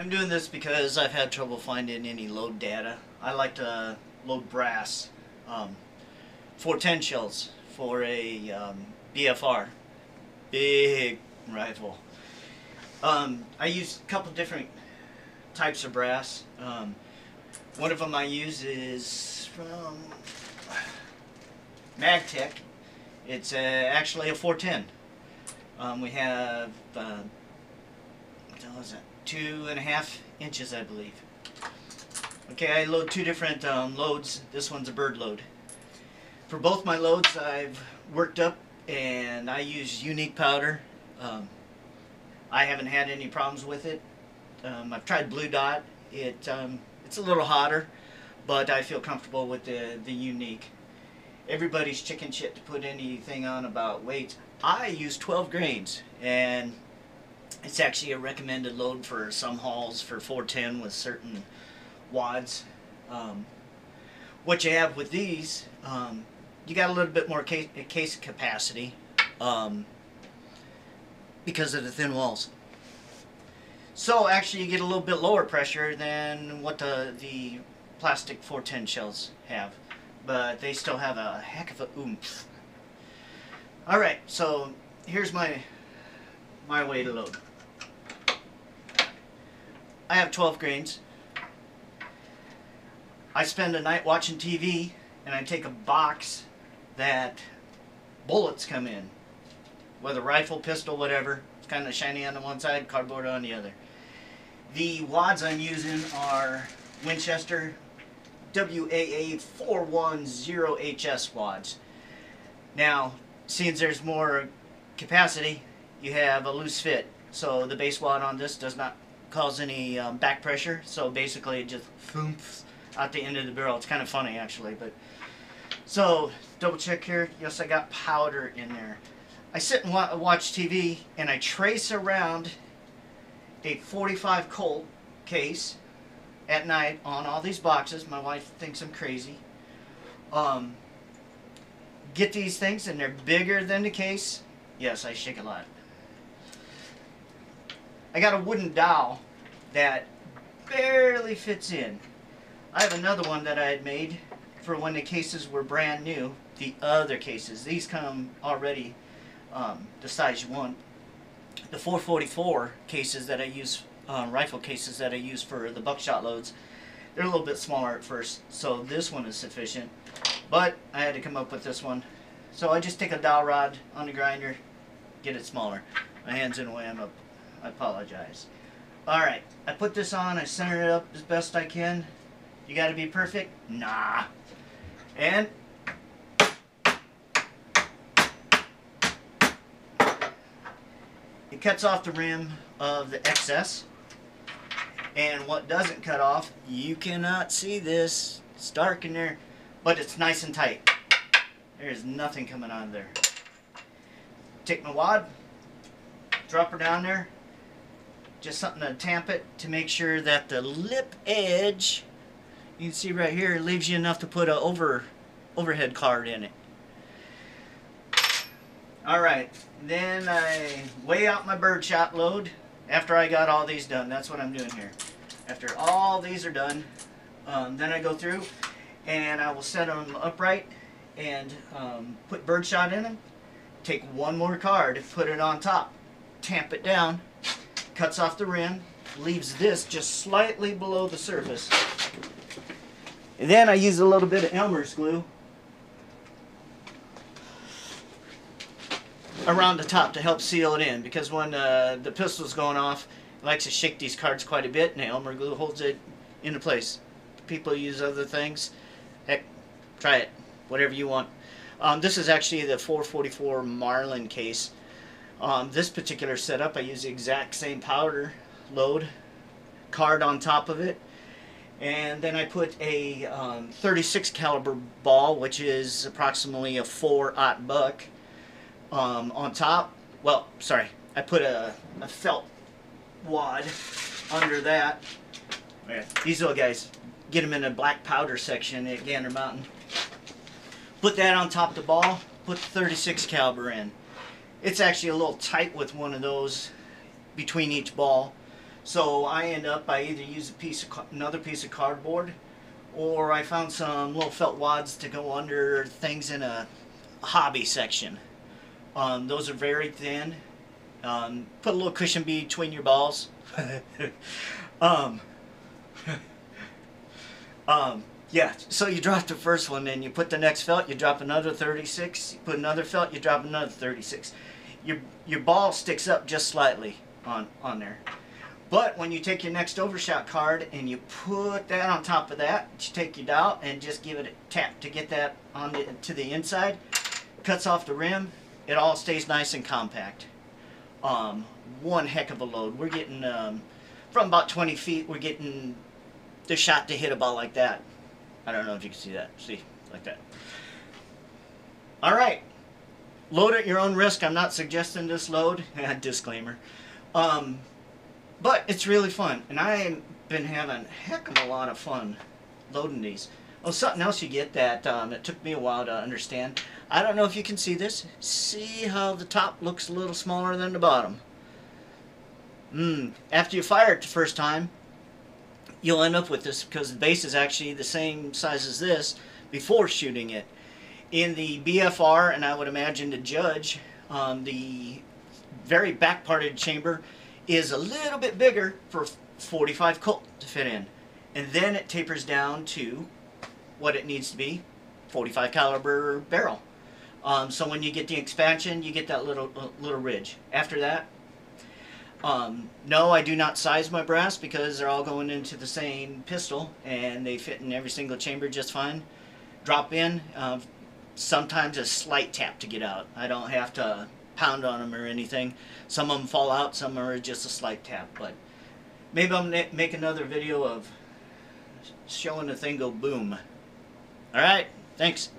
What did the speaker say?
I'm doing this because I've had trouble finding any load data. I like to load brass, 410 shells for a BFR, big rifle. I use a couple different types of brass. One of them I use is from MagTech. It's actually a 410. We have what was that? 2.5 inches, I believe. Okay, I load two different loads. This one's a bird load. For both my loads, I've worked up and I use unique powder. I haven't had any problems with it. I've tried Blue Dot. It's a little hotter, but I feel comfortable with the unique. Everybody's chicken shit to put anything on about weights. I use 12 grains, and it's actually a recommended load for some hauls for 410 with certain wads. What you have with these, you got a little bit more case capacity because of the thin walls. So actually you get a little bit lower pressure than what the plastic 410 shells have, but they still have a heck of a oomph. Alright, so here's my way to load. I have 12 grains. I spend a night watching TV, and I take a box that bullets come in, whether rifle, pistol, whatever. It's kind of shiny on the one side, cardboard on the other. The wads I'm using are Winchester WAA 410HS wads. Now, since there's more capacity, you have a loose fit, so the base wad on this does not cause any back pressure, so basically it just thumps out the end of the barrel. It's kind of funny actually, but so double check here. Yes, I got powder in there. I sit and watch TV and I trace around a 45 Colt case at night on all these boxes. My wife thinks I'm crazy. Get these things and they're bigger than the case. Yes, I shake a lot. I got a wooden dowel that barely fits in. I have another one that I had made for when the cases were brand new. The other cases, these come already the size you want. The 444 cases that I use, rifle cases that I use for the buckshot loads, they're a little bit smaller at first, so this one is sufficient. But I had to come up with this one. So I just take a dowel rod on the grinder, get it smaller. My hand's in the way, I apologize. Alright, I put this on, I center it up as best I can. You gotta be perfect? Nah. And it cuts off the rim of the excess. And what doesn't cut off, you cannot see this. It's dark in there, but it's nice and tight. There's nothing coming on there. Take my wad, drop her down there. Just something to tamp it to make sure that the lip edge, you can see right here, leaves you enough to put a overhead card in it. Alright, then I weigh out my birdshot load after I got all these done. That's what I'm doing here. After all these are done, then I go through and I will set them upright and put birdshot in them. Take one more card, put it on top, tamp it down, cuts off the rim, leaves this just slightly below the surface. And then I use a little bit of Elmer's glue around the top to help seal it in, because when the pistol's going off, it likes to shake these cards quite a bit, and the Elmer glue holds it into place. People use other things. Heck, try it. Whatever you want. This is actually the 444 Marlin case. This particular setup, I use the exact same powder load card on top of it, and then I put a 36 caliber ball, which is approximately a 4/0 buck, on top. Well, sorry, I put a felt wad under that. These little guys, get them in the black powder section at Gander Mountain. Put that on top of the ball, put the 36 caliber in. It's actually a little tight with one of those between each ball, So I end up, I either use another piece of cardboard, or I found some little felt wads to go under things in a hobby section. Those are very thin. Put a little cushion between your balls. um, yeah, so you drop the first one, then you put the next felt, you drop another 36, you put another felt, you drop another 36. Your ball sticks up just slightly on there. But when you take your next overshot card and you put that on top of that, you take your dowel and just give it a tap to get that on to the inside, cuts off the rim, it all stays nice and compact. One heck of a load. We're getting, from about 20 feet, we're getting the shot to hit a ball like that. I don't know if you can see that. See, like that. Alright. Load at your own risk. I'm not suggesting this load. Disclaimer. But it's really fun. And I've been having a heck of a lot of fun loading these. Oh, something else you get that it took me a while to understand. I don't know if you can see this. See how the top looks a little smaller than the bottom. After you fire it the first time, you'll end up with this because the base is actually the same size as this before shooting it. In the BFR, and I would imagine the Judge, the very back part of the chamber is a little bit bigger for 45 Colt to fit in. And then it tapers down to what it needs to be, 45 caliber barrel. So when you get the expansion, you get that little ridge. After that, no, I do not size my brass because they're all going into the same pistol and they fit in every single chamber just fine. Drop in, sometimes a slight tap to get out. I don't have to pound on them or anything. Some of them fall out, some are just a slight tap, but maybe I'll make another video of showing the thing go boom. Alright, thanks.